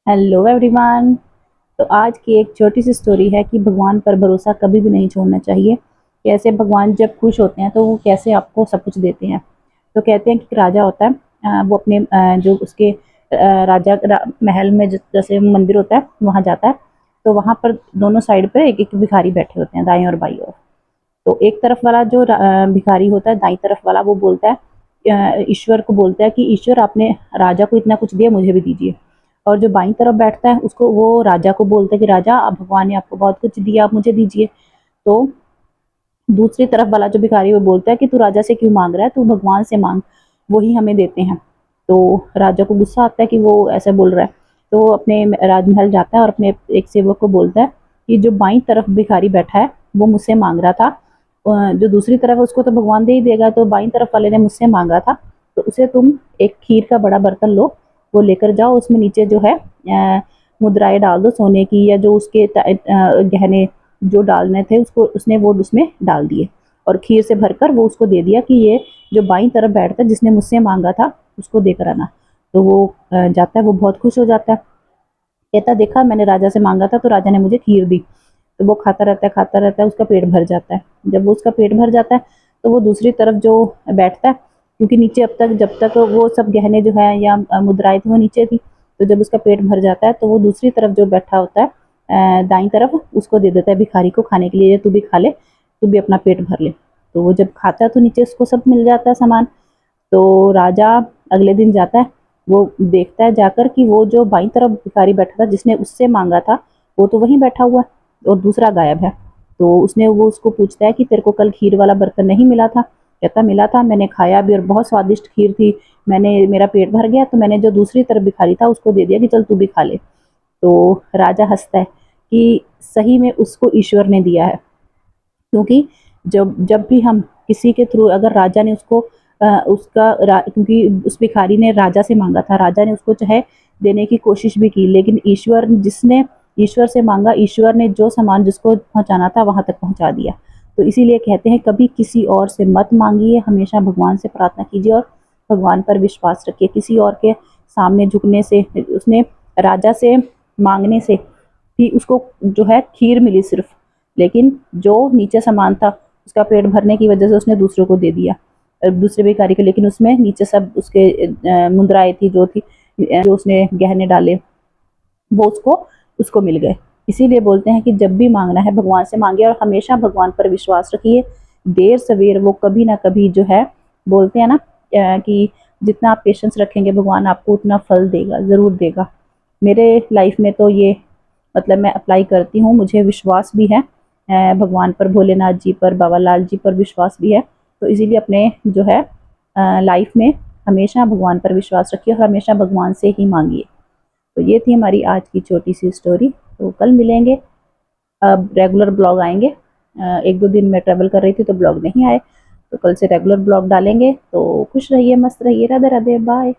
Hello everyone. तो आज की एक छोटी सी स्टोरी है कि भगवान पर भरोसा कभी भी नहीं छोड़ना चाहिए। कैसे भगवान जब खुश होते हैं तो वो कैसे आपको सब कुछ देते हैं। तो कहते हैं कि एक राजा होता है, वो अपने जो उसके महल में जैसे मंदिर होता है वहाँ जाता है। तो वहाँ पर दोनों साइड पर एक एक भिखारी बैठे होते हैं, दाएं और बाईं ओर। तो एक तरफ वाला जो भिखारी होता है, दाईं तरफ वाला, वो बोलता है, ईश्वर को बोलता है कि ईश्वर आपने राजा को इतना कुछ दिया, मुझे भी दीजिए। और जो बाईं तरफ बैठता है उसको वो राजा को बोलता है कि राजा, अब भगवान ने आपको बहुत कुछ दिया, आप मुझे दीजिए। तो दूसरी तरफ वाला जो भिखारी वो बोलता है कि तू राजा से क्यों मांग रहा है, तू भगवान से मांग, वही हमें देते हैं। तो राजा को गुस्सा आता है कि वो ऐसा बोल रहा है। तो वो अपने राजमहल जाता है और अपने एक सेवक को बोलता है कि जो बाईं तरफ भिखारी बैठा है वो मुझसे मांग रहा था, जो दूसरी तरफ है उसको तो भगवान दे ही देगा, तो बाईं तरफ वाले ने मुझसे मांगा था, तो उसे तुम एक खीर का बड़ा बर्तन लो, वो लेकर जाओ, उसमें नीचे जो है मुद्राएं डाल दो सोने की, या जो उसके गहने जो डालने थे उसको उसने वो उसमें डाल दिए, और खीर से भरकर वो उसको दे दिया कि ये जो बाईं तरफ बैठता है जिसने मुझसे मांगा था उसको देकर आना। तो वो जाता है, वो बहुत खुश हो जाता है, कहता देखा मैंने राजा से मांगा था तो राजा ने मुझे खीर दी। तो वो खाता रहता है, उसका पेट भर जाता है। जब वो उसका पेट भर जाता है तो वो दूसरी तरफ जो बैठता है, क्योंकि नीचे अब तक जब तक वो सब गहने जो है या मुद्राएं थी वो नीचे थी, तो जब उसका पेट भर जाता है तो वो दूसरी तरफ जो बैठा होता है, दाईं तरफ, उसको दे देता है भिखारी को खाने के लिए, ये तू भी खा ले, तू भी अपना पेट भर ले। तो वो जब खाता है तो नीचे उसको सब मिल जाता है सामान। तो राजा अगले दिन जाता है, वो देखता है जाकर कि वो जो बाईं तरफ भिखारी बैठा था जिसने उससे मांगा था, वो तो वहीं बैठा हुआ है और दूसरा गायब है। तो वो उसको पूछता है कि तेरे को कल खीर वाला बर्तन नहीं मिला था? कहता मिला था, मैंने खाया भी और बहुत स्वादिष्ट खीर थी, मेरा पेट भर गया, तो मैंने जो दूसरी तरफ भिखारी था उसको दे दिया कि चल तू भी खा ले। तो राजा हंसता है कि सही में उसको ईश्वर ने दिया है, क्योंकि जब जब भी हम किसी के थ्रू, अगर राजा ने उसको क्योंकि उस भिखारी ने राजा से मांगा था, राजा ने उसको चाहे देने की कोशिश भी की, लेकिन ईश्वर से मांगा, ईश्वर ने जो सामान जिसको पहुंचाना था वहां तक पहुंचा दिया। तो इसीलिए कहते हैं कभी किसी और से मत मांगिए, हमेशा भगवान से प्रार्थना कीजिए और भगवान पर विश्वास रखिए। किसी और के सामने झुकने से, उसने राजा से मांगने से भी उसको जो है खीर मिली सिर्फ, लेकिन जो नीचे सामान था उसका पेट भरने की वजह से उसने दूसरों को दे दिया, दूसरे भिखारी को, लेकिन उसमें नीचे सब उसके मुद्राएं थी, जो उसने गहने डाले, वो उसको उसको मिल गए। इसीलिए बोलते हैं कि जब भी मांगना है भगवान से मांगिए और हमेशा भगवान पर विश्वास रखिए। देर सवेर वो कभी ना कभी जो है, बोलते हैं ना कि जितना आप पेशेंस रखेंगे भगवान आपको उतना फल देगा, ज़रूर देगा। मेरे लाइफ में तो ये, मतलब मैं अप्लाई करती हूँ, मुझे विश्वास भी है भगवान पर, भोलेनाथ जी पर, बाबा लाल जी पर विश्वास भी है। तो इसीलिए अपने जो है लाइफ में हमेशा भगवान पर विश्वास रखिए और हमेशा भगवान से ही मांगिए। तो ये थी हमारी आज की छोटी सी स्टोरी। तो कल मिलेंगे, अब रेगुलर ब्लॉग आएंगे। एक दो दिन मैं ट्रैवल कर रही थी तो ब्लॉग नहीं आए, तो कल से रेगुलर ब्लॉग डालेंगे। तो खुश रहिए, मस्त रहिए, राधे राधे, बाय।